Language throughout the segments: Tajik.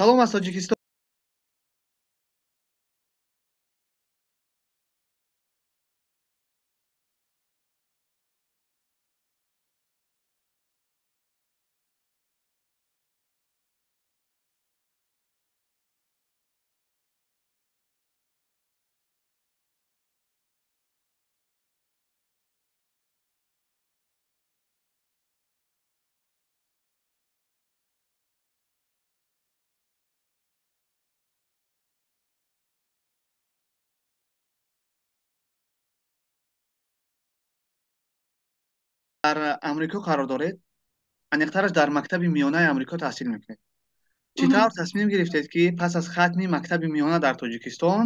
салом аз Тоҷикистон. дар Амрико қарор доред. Аниқтараш дар мактаби миёнаи Амрико таҳсил мекунед. Чӣ тавр тасмим гирифтед, ки пас аз хатми мактаби миёна дар Тоҷикистон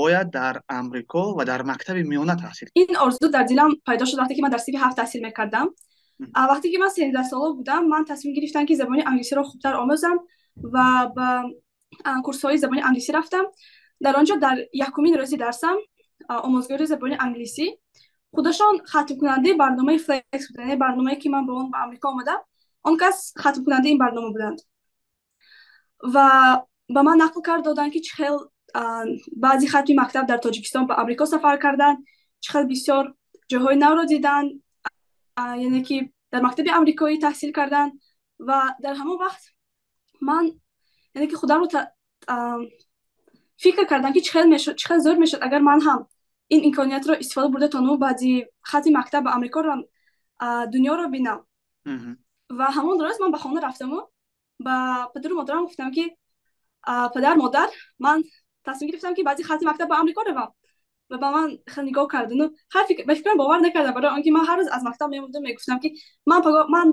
бояд дар Амрико ва дар мактаби миёна таҳсил? این آرزو در دلم پیدا شد وقتی که من در سیب 7 تحصیل میکردم. وقتی که من 13 ساله بودم من تصمیم گرفتم که زبان انگلیسی را خوبتر آموزم و به کورس‌های زبان انگلیسی رفتم. در آنجا در یکمین روز درسم آموزگار زبان انگلیسی خودشان ختم کننده برنامه فلکس بودند، برنامه‌ای که من با اون به آمریکا آمدم. آن کس ختم کننده این برنامه بودند و به من نقل کرد دادن که چخیل بعضی ختمی مکتب در تاجیکستان به آمریکا سفر کردن، چخیل بسیار جاهای نو را دیدن، یعنی که در مکتب آمریکایی تحصیل کردن و در همون وقت من یعنی که خودم رو فکر کردم که چخیل زور میشد اگر من هم این امکانیت رو استفاده برده تا بعضی خط مکتب آمریکا رو دنیا رو ببینم. و همون روز من به خانه رفتم و با پدر و مادرم گفتم که پدر مادر من تصمیم گرفتم که بعضی خط مکتب به آمریکا روم و با من خیلی نگاه کردن و به فکرم باور نکردم، برای آنکه من هر روز از مکتب میومدم میگفتم که من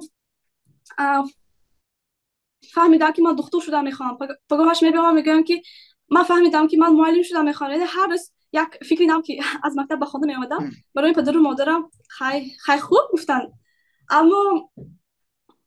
فهمیدم که من دکتر شدم میخوام. پگاهش میگم میگم که من فهمیدم که من معلم شدم میخوام. یعنی هر روز یک فکری نم که از مکتب به خانه میومدم برای پدر و مادرم خیلی خوب گفتن. اما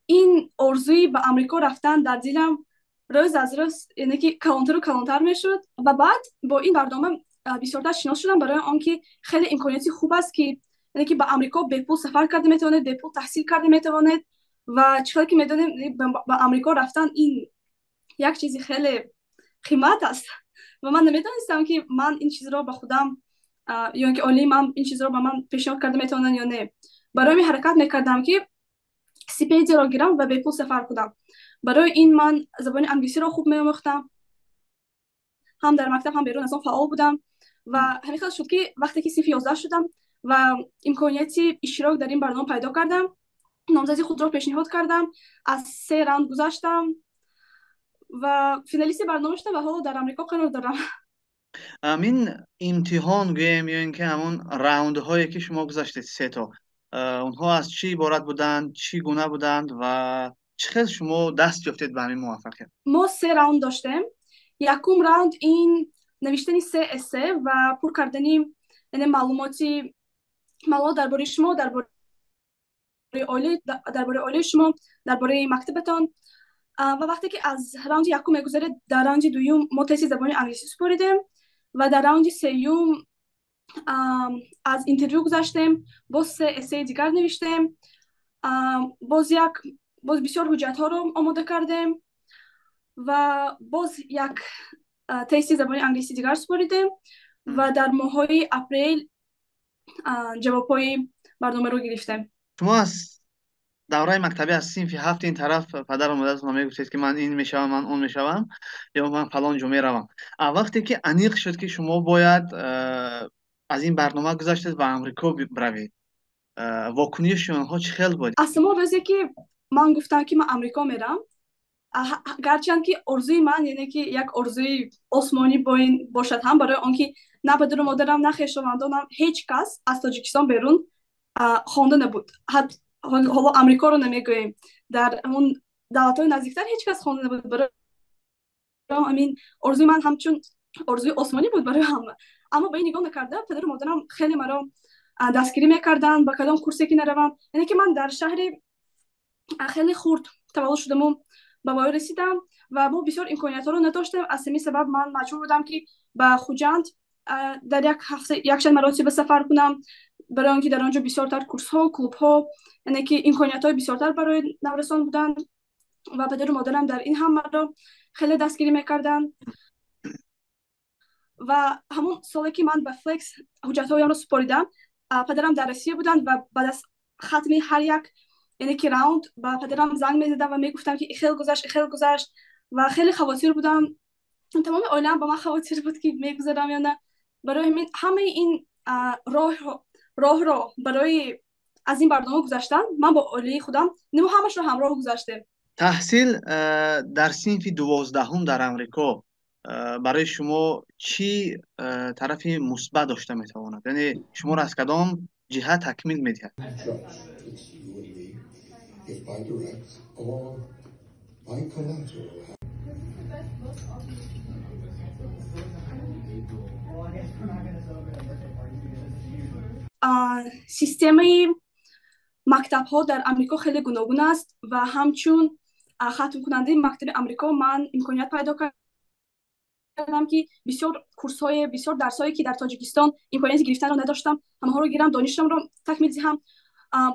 این آرزوی به آمریکا رفتن در دلم روز از روز یعنی که کلانتر و کلانتر میشد و بعد با این برنامه بسیار شناس شدم، برای آنکه خیلی امکانیاتی خوب است که یعنی که به آمریکا به پول سفر کرده میتونید، به پول تحصیل کرده میتونید و چقدر که میدونیم به آمریکا رفتن این یک چیزی خیلی قیمت است و من نمیدونستم که من این چیز رو به خودم یا اینکه اولی من این چیز رو به من پیشنهاد کرده میتونن یا نه. برای می حرکت میکردم که سیپیدی را گیرم و به پول سفر کنم. برای این من زبان انگلیسی را خوب می‌آموختم، هم در مکتب هم بیرون از آن فعال بودم و همین خاطر شد که وقتی که صنف 11 شدم و امکانیتی اشتراک در این برنامه پیدا کردم، نامزدی خود را پیشنهاد کردم، از 3 راند گذشتم و فینالیست برنامه شدم و حالا در آمریکا قرار دارم. این امتحان گویم یا اینکه همون راوندهایی که شما گذاشتید 3 تا، اونها از چی عبارت بودند، چی گونه بودند و چقدر شما دست یافتید به همین موفقیت؟ ما 3 راوند داشتیم. یکم راوند این نوشتن 3 اسه و پر کردن یعنی معلومات درباره شما، درباره عالی شما، درباره مکتبتان و وقتی که از راوند یکم میگذره در راوند دوم ما تست زبان انگلیسی سپاریدیم و در راوند سوم از اینترویو گذشتیم، باز 3 اسه دیگر نوشتیم، باز بسیار حجت ها رو آماده کردیم و باز یک تست زبان انگلیسی دیگر سپاریدیم و در ماهای اپریل جوابهای برنامه رو گرفتیم. شما از دوره مکتبی از صنف 7 این طرف پدر و مادرتون میگفتید که من این میشوم، من اون میشوم یا من فلان جا میروم. وقتی که انیق شد که شما باید از این برنامه گذشتید و آمریکا بروید، واکنش شما چه خیلی بود؟ اصلا روزی که من گفتم که من آمریکا میرم، گرچند که آرزوی من یعنی که یک آرزوی آسمانی باشد، هم برای آنکه نه پدر و مادرم نه خویشاوندانم هیچ کس از تاجیکستان بیرون خوانده نبود. حالا آمریکا رو نمیگوییم، در اون دولت‌های نزدیکتر هیچ کس خوانده نبود. برای همین آرزوی من همچون آرزوی آسمانی بود برای همه. اما به این نگاه نکرده پدر و مادرم خیلی مرا دستگیری میکردن با کدام کورسی که نروم. یعنی که من در شهری خیلی خرد تولد شدم و به وای رسیدم و ما بسیار امکانیت ها رو نداشتیم. از همین سبب من مجبور بودم که به خوجند در یک هفته یک چند مرتبه سفر کنم، برای آنکه در آنجا بسیارتر کورس ها، کلوب ها، یعنی که امکانیت های بسیارتر برای نورسان بودند و پدر و مادرم در این هم مرا خیلی دستگیری میکردن و همون سالی که من به فلکس حجتهایم رو سپاریدم پدرم در روسیه بودن و بعد از ختم هر یک یعنی که راوند با پدرم زنگ میزدم و میگفتم که خیلی گذشت و خیلی خواطر بودم. تمام عالم با من خواطر بود که میگذارم یا نه. برای همین همه این راه رو برای از این برنامه گذاشتن من با علی خودم نمو همش رو همراه گذاشته. تحصیل در صنف 12 در امریکا برای شما چی طرفی مثبت داشته میتواند؟ یعنی شما را از کدام جهت تکمیل میدهد؟ سیستم مکتب ها در امریکا خیلی گوناگون است و همچون ختم کننده مکتب امریکا من امکانیت پیدا کردم که بسیار کورس های بسیار درس هایی که در تاجیکستان امکانیت گرفتن رو نداشتم همه ها رو گیرم دانشم رو تکمیل دهم.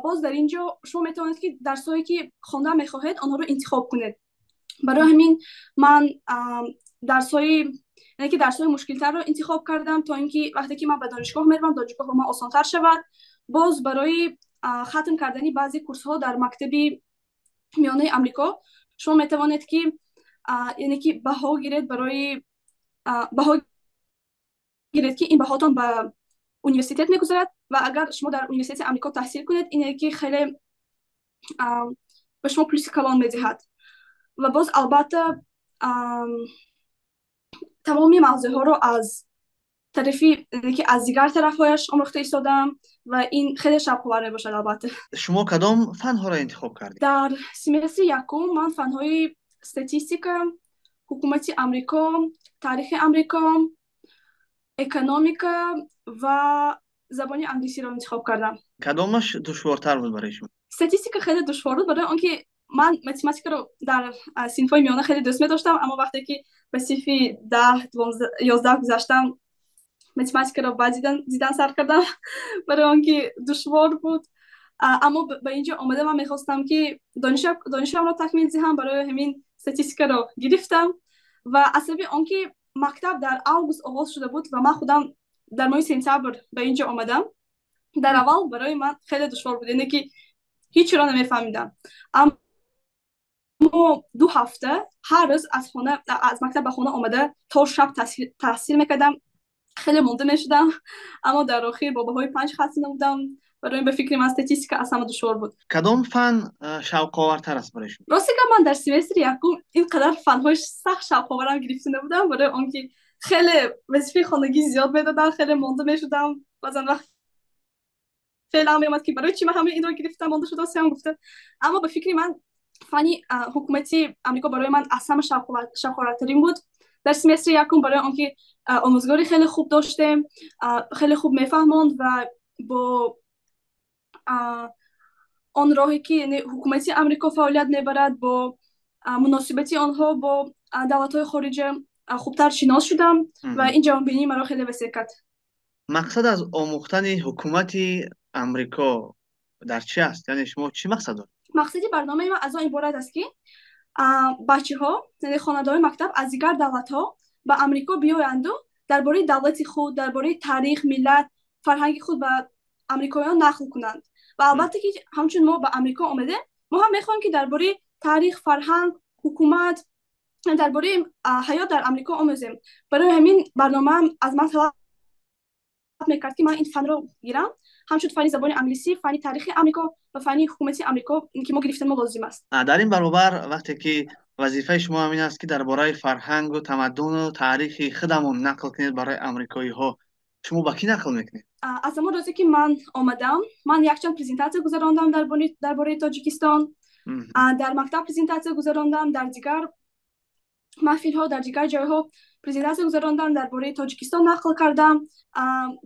باز در اینجا شما میتوانید که درس هایی که خواندن میخواهید آنها رو انتخاب کنید. برای همین من درس های یعنی که درس های مشکل تر رو انتخاب کردم تا اینکه وقتی که من به دانشگاه میروم دانشگاه ما آسان تر شود. باز برای ختم کردن بعضی کورس ها در مکتب میانه امریکا شما میتوانید که یعنی که بها گیرید برای بها گیرید که این بهاتون به اونیورسیتت میگذارد و اگر شما در اونیورسیت امریکا تحصیل کنید این که خیلی به شما پلیس کلان میدهد. و باز البته تمامی موضوع ها رو از طرفی که از دیگر طرف هایش آموخته ایستادم و این خیلی شب‌آور باشد. البته شما کدام فن ها را انتخاب کردید؟ در سمستر یکم من فن های استاتستیک، حکومت امریکا، تاریخ امریکا، اکونومیکا و زبان انگلیسی را انتخاب کردم. کدامش دشوارتر بود برای شما؟ استاتستیک خیلی دشوار بود برای آنکه من متماتیک رو در صنف‌های میانه خیلی دوست داشتم اما وقتی که به صنف 10 11 گذشتم متماتیک رو بعد دیدن سر کردم برای آنکه دشوار بود. اما به اینجا آمده من میخواستم که دانشم رو تکمیل دهم برای همین استاتستیک رو گرفتم و عصبی آنکه مکتب در آگوست آغاز شده بود و من خودم در ماه سپتامبر به اینجا آمدم. در اول برای من خیلی دشوار بود اینه که هیچ را نمیفهمیدم اما 2 هفته هر روز از مکتب به خانه آمده تا شب تحصیل میکردم. خیلی مونده میشدم اما در آخر با بهای 5 خط نمودم. برای این به فکر من استاتستیک اصلا دشوار بود. کدام فن شوق آورتر است برای شما؟ راستی که من در سمستر یکم اینقدر فن‌هاش سخت شوق آورم گرفته نبودم برای آنکه خیلی وظیفه خانگی زیاد میدادن خیلی مونده میشدم. بعضن وقت فعلا میومد که برای چی من همه این رو گرفتم مونده شده هم گفته. اما به فکر من فنی حکومتی امریکا برای من اصلا شوق آورترین بود. در سمستر یکم برای آنکه آموزگاری خیلی خوب داشتیم خیلی خوب میفهموند و با آن راهی که یعنی حکومتی امریکا فعالیت میبرد با مناسبتی آنها با دولت‌های خارجی خوبتر شناس شدم و این جوانبینی مرا خیلی وسیع کرد. مقصد از آموختن حکومت امریکا در چی است؟ یعنی شما چی مقصد دارید؟ مقصد برنامه من از آن عبارت است که بچه‌ها یعنی خواننده‌های مکتب از دیگر دولت‌ها به امریکا بیایند و درباره دولت خود درباره تاریخ ملت فرهنگ خود به امریکاییان نقل کنند و البته که همچون ما به امریکا آمده ما هم میخوایم که درباره تاریخ فرهنگ حکومت درباره حیات در امریکا آموزیم. برای همین برنامه از من طلب میکرد که من این فن رو گیرم همچون فنی زبان انگلیسی فنی تاریخ امریکا و فنی حکومتی امریکا که ما گرفتن ما لازم است. در این برابر وقتی که وظیفه شما همین است که درباره فرهنگ و تمدن و تاریخ خودمون نقل کنید برای امریکایی ها شما با کی نقل میکنید؟ از همون روزی که من آمدم من یک چند پرزنتاسی گذراندم درباره تاجیکستان در مکتب پرزنتاسی گذراندم در دیگر محفل ها در دیگر جای ها پرزنتاسی گذراندم درباره تاجیکستان نقل کردم.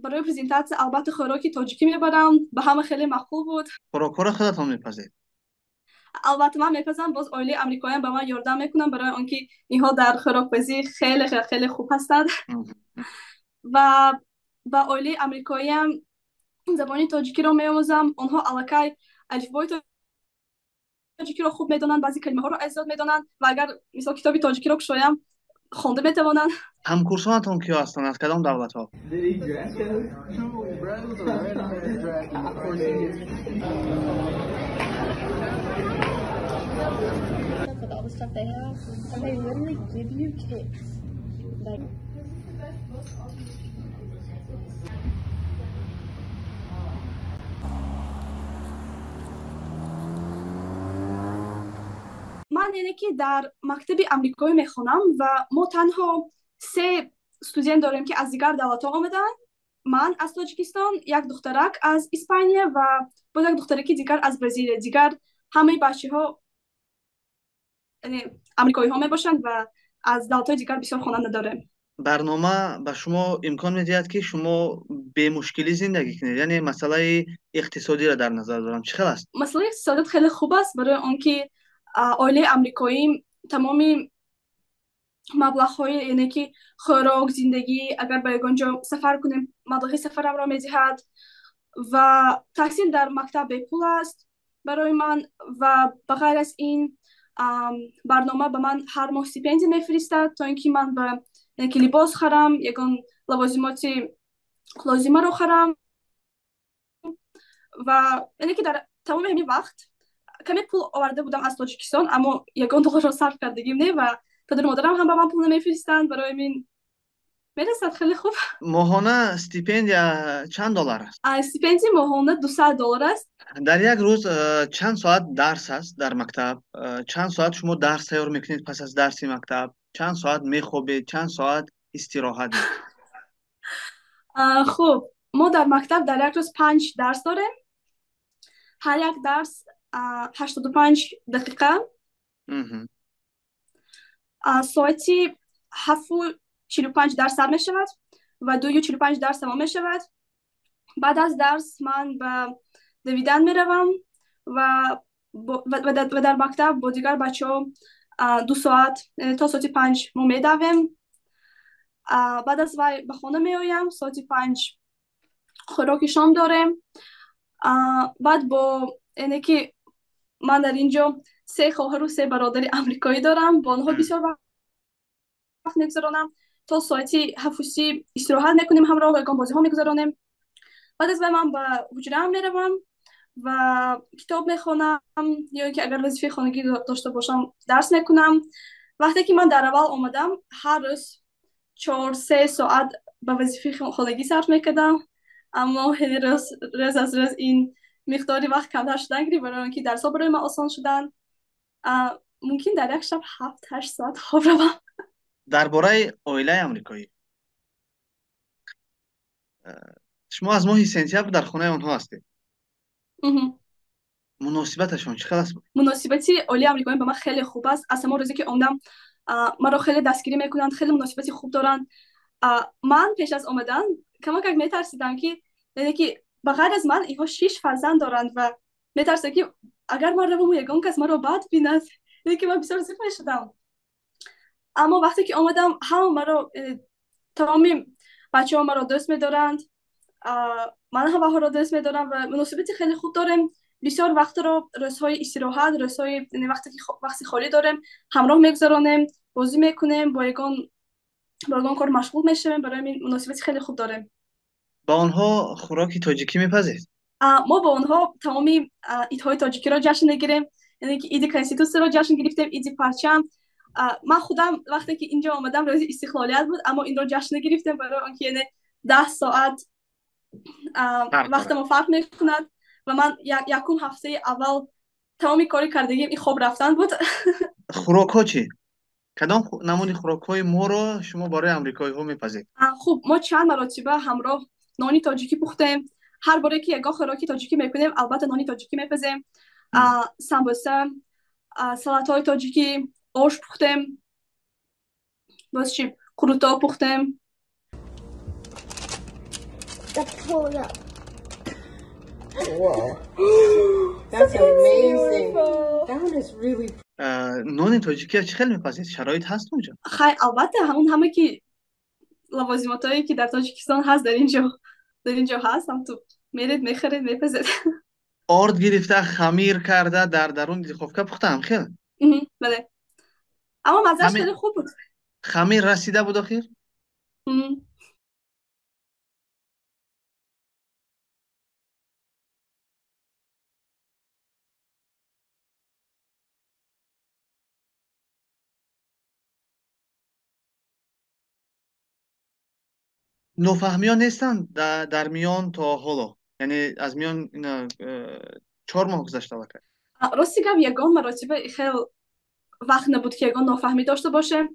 برای پرزنتاسی البته خوراکی تاجیکی میبرم به همه خیلی مقبول بود. خوراک خودتون میپزید؟ البته من میپزم باز عائله امریکاییان به من یاردم میکنن برای آنکه اینها در خوراکپزی خیلی خیلی خیلی خوب هستند و با عائله امریکایی هم زبان تاجیکی رو میآموزم. آنها الکی الفبای тоҷикиро хуб медонанд, баъзе калимаҳоро аз ёд медонанд ва агар мисол китоби тоҷикиро кушоям хонда метавонанд. ҳамкурсонатон киё ҳастанд? Аз кадом давлатҳо? With all the stuff they have, and they literally give you kicks. Like, ман яъне ки дар мактаби амрикоӣ мехонам ва мо танҳо 3 студент дорем ки аз дигар давлатҳо омадаанд. Ман аз Тоҷикистон, як духтарак аз Испания ва боз як духтараки дигар аз Бразилия. Дигар ҳамаи бачаҳо яъне амрикоиҳо мебошанд ва аз давлатҳои дигар бисёр хонанда дорем. барнома ба шумо имкон медиҳад ки шумо бемушкилӣ зиндагӣ кунед, яъне масъалаи иқтисодиро дар назар дорам. Чӣ хел аст? Масъалаи иқтисодиёт хеле хуб аст, барои он ки оилаи амрикоӣ тамоми маблағҳои яъне ки хӯрок, зиндагӣ, агар ба ягон ҷо сафар кунем маблағи сафарамро медиҳад ва таҳсил дар мактаб бепул аст барои ман ва ба ғайр аз ин барнома ба ман ҳар моҳ стипендия мефиристад то ин ки ман ба яъне ки либос харам, ягон лавозимоти лозимаро харам ва яъне ки дар тамоми ҳамин вақт каме пул оварда будам аз Тоҷикистон, аммо ягон долларро сарф кардагим не ва падару модарам ҳам ба ман пул намефиристанд. Барои мин мерасад хеле хуб. Моҳона стипендия чанд доллар аст? Стипендияи моҳона $200 аст. дар як рӯз чанд соат дарс аст дар мактаб? Чанд соат шумо дарс тайёр мекунед пас аз дарси мактаб? Чанд соат мехобед? Чанд соат истироҳат мекунед? Хуб, мо дар мактаб дар як рӯз 5 дарс дорем. ҳар як дарс 85 дақиқа. соати 7:45 дарс сар мешавад ва 2:45 дарс тамом мешавад. баъд аз дарс ман ба давидан меравам ва дар мактаб бо дигар бачаҳо 2 соат то соати 5 мо медавем. баъд аз вай ба хона меоям, соати 5 хӯроки шом дорем. баъд бо яъне ки ман дар ин ҷо 3 хоҳару 3 бародари амрикоӣ дорам, бо онҳо бисёр вақт мегузаронам. то соати 7:30 истироҳат мекунем, ҳамроҳ ягон бозиҳо мегузаронем. баъд аз вай ман ба ҳуҷраам меравам ва китоб мехонам ё ки агар вазифаи хонагӣ дошта бошам дарс мекунам. вақте ки ман дар аввал омадам ҳар рӯз 4-3 соат ба вазифаи хонагӣ сарф мекардам, аммо рӯз аз рӯз ин миқдори вақт камтар шудан гирифт, барои он ки дарсҳо барои ман осон шуданд. мумкин дар як шаб 7-8 соат хоб равам. дар бораи оилаи амрикоӣ, шумо аз моҳи сентябр дар хонаи онҳо ҳастед. муносибаташон чӣ хел аст? муносибати оилаи амрикоӣ ба ман хеле хуб аст. аз ҳамон рӯзе ки омадам маро хеле дастгирӣ мекунанд, хеле муносибати хуб доранд. ман пеш аз омадан камакак метарсидам ки яъне ки ба ғайр аз ман инҳо 6 фарзанд доранд ва метарсидам ки агар ман равам ягон кас маро бад бинад, яъне ки ман бисёр зиф мешудам. аммо вақте ки омадам ҳама маро тамоми бачаҳо маро дӯст медоранд, ман ҳам онҳоро дӯст медорам ва муносибати хеле хуб дорем. бисёр вақтро рӯзҳои истироҳат, рӯзҳои вақте ки вақти холӣ дорем ҳамроҳ мегузаронем, бозӣ мекунем, бо ягон кор машғул мешавем. барои мин муносибати хеле хуб дорем. ба онҳо хӯроки тоҷикӣ мепазед? мо ба онҳо тамоми идҳои тоҷикиро ҷашн мегирем, яъне ки иди конститутсияро ҷашн гирифтем, иди парчам. ман худам вақте ки инҷо омадам рӯзи истиқлолият буд, аммо инро ҷашн нагирифтем, барои он ки яъне 10 соат вақтамо фарқ мекунад ва ман якум ҳафтаи аввал тамоми кори кардагим ин хоб рафтан буд. хӯрокҳо чӣ? кадом намуди хӯрокҳои моро шумо барои амрикоиҳо мепазед? хуб, мо чанд маротиба ҳамроҳ нони тоҷикӣ пухтем. ҳар боре ки ягон хӯроки тоҷикӣ мекунем албатта нони тоҷикӣ мепазем. самбуса, салатҳои тоҷикӣ, ош пухтем, боз чӣ қурутто пухтем. Wow. That's amazing. That one is really нони тоҷикиро чӣ хел мепазед? шароит ҳаст онҷо? хай албатта ҳама ки лавозимотое ки дар Тоҷикистон ҳаст дар ин ҷо ҳаст. ҳам ту меред, мехаред, мепазед. орд гирифта хамир карда дар даруни духовка пухтаам хел. بله. اما مزهش ҳамин خیلی خوب بود. хамир расида буд охир? مهم. нофаҳмиён нестанд дар миён то ҳоло? Яъне аз миён ина 4 моҳ гузашта вакай. راستی گم یگان مراتب خیلی وقت نبود که یگان نافهمی داشته باشم.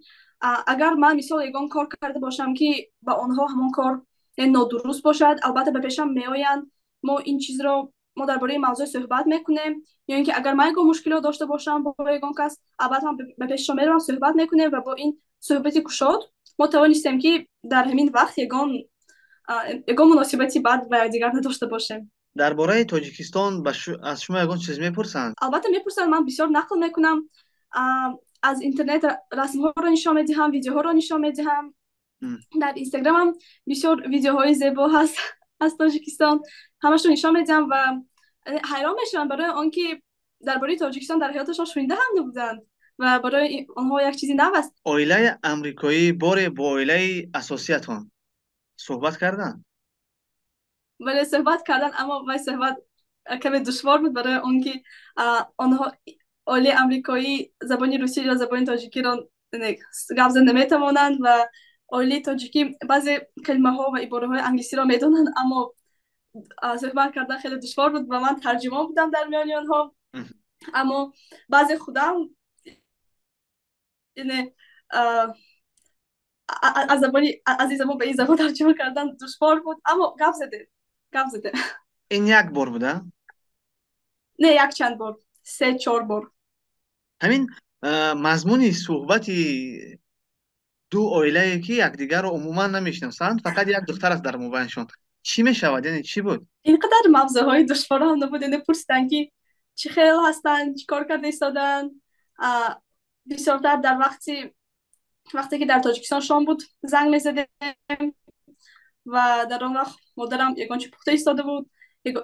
اگر من مثال یگان کار کرده باشم که با آنها همون کار نادرست باشد، البته به پیشم میآیند ما این چیز رو ما درباره موضوع صحبت میکنیم، یا اینکه اگر من یگان مشکلات داشته باشم با یگان کس، البته من به پیش میرم صحبت میکنیم و با این صحبتی گشاد ما توانستیم که در همین وقت یگان مناسبتی بعد و دیگر نداشته باشیم. درباره تاجیکستان از شما یگان چیز میپرسند؟ البته میپرسند، من بسیار نقل میکنم، از اینترنت رسم ها رو نشان میدهم، ویدیوها رو نشان میدهم. در اینستاگرام هم بسیار ویدیوهای زیبا هست از تاجیکستان، همش رو نشان میدم و حیران میشن برای آنکه درباره تاجیکستان در حیاتشان شنیده هم نبودند و برای آنها یک چیزی نو است. اویله امریکایی باره با اویله اساسیتون صحبت کردن؟ ولی صحبت کردن، اما ولی صحبت کمی دشوار بود برای آنکه آنها اولی امریکایی زبان روسی یا زبان تاجیکی را گپ زد نمیتوانند و اولی تاجیکی بعضی کلمه ها و عباره های انگلیسی را میدونند، اما صحبت کردن خیلی دشوار بود و من ترجمه بودم در میان آنها. اما بعضی خودم یعنی از این زبان به این زبان ترجمه کردن دشوار بود، اما گپ زده. این یک بار بوده؟ نه، یک چند بار، 3-4 بار. همین مضمون صحبتی دو اویله که یکدیگر رو عموما نمیشناسند، فقط یک دختر است در موبایلشون، چی میشود؟ یعنی چی بود؟ اینقدر موضوعهای دشوار هم نبود، یعنی پرسیدن که چی خیلی هستن، چی کار کرده ایستادن. بسیارتر در وقتی که در تاجیکستان شام بود زنگ میزدیم و در اون وقت مادرم یگان چی پخته ایستاده بود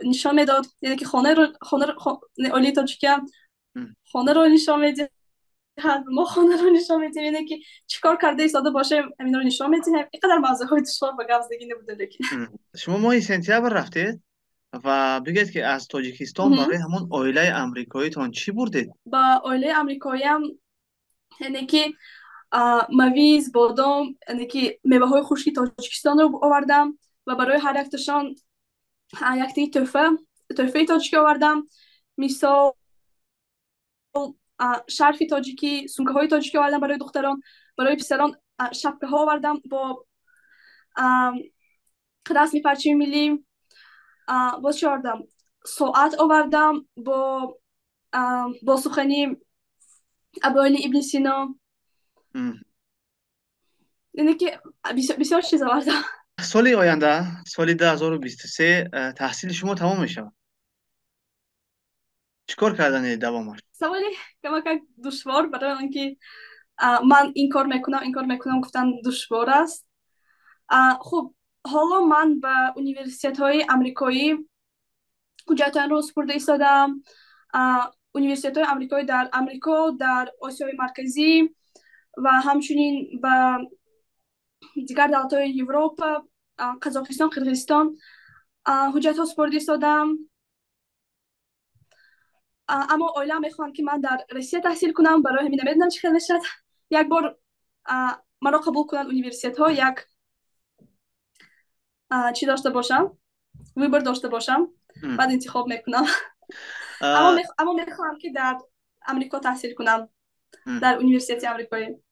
نشان میداد، یعنی که خانه رو اولی تاجیکی هم خانه رو نشان میداد، ما خانه رو نشان میدیم، یعنی که چیکار کرده ایستاده باشه همین رو نشان میدیم. اینقدر موضوعهای دشوار و گزدگی نبوده. لیکن شما ماه سپتامبر رفتید و بگید که از تاجیکستان برای همون اویله امریکاییتون چی بردید؟ با اویله امریکایی هم یعنی که مویز، بادام، یعنی که میوه های خشکی تاجیکستان رو آوردم و برای هر یکتشان یک تحفه تاجیکی آوردم. مثال شرفی تاجیکی، سمکه های تاجیکی آوردم برای دختران. برای پسران شپکه ها آوردم با رسم پرچم ملی. باز چی آوردم؟ ساعت آوردم با سخنی ابوعلی ابن سینا. یعنی که بسیار چیز آوردم. سال آینده، سال 2023 تحصیل شما تمام میشه. چیکار کردن دوامش؟ سوالی کمک دشوار برای آنکه من این کار میکنم گفتن دشوار است. خب حالا من به اونیورسیته های امریکایی حجتان رو سپرده ایستادم. اونیورسیته های امریکایی در امریکا، در آسیای مرکزی و همچنین به دیگر دولت های اروپا، قزاقستان، قرقیزستان حجت ها سپرده ایستادم. اما اویله میخوان که من در روسیه تحصیل کنم، برای همین نمیدونم چی خیلی شد یک بار مرا قبول کنن اونیورسیته ها، یک چی داشته باشم، ویبر داشته باشم، بعد انتخاب میکنم. اما میخوام که در امریکا تحصیل کنم، در اونیورسیته امریکایی.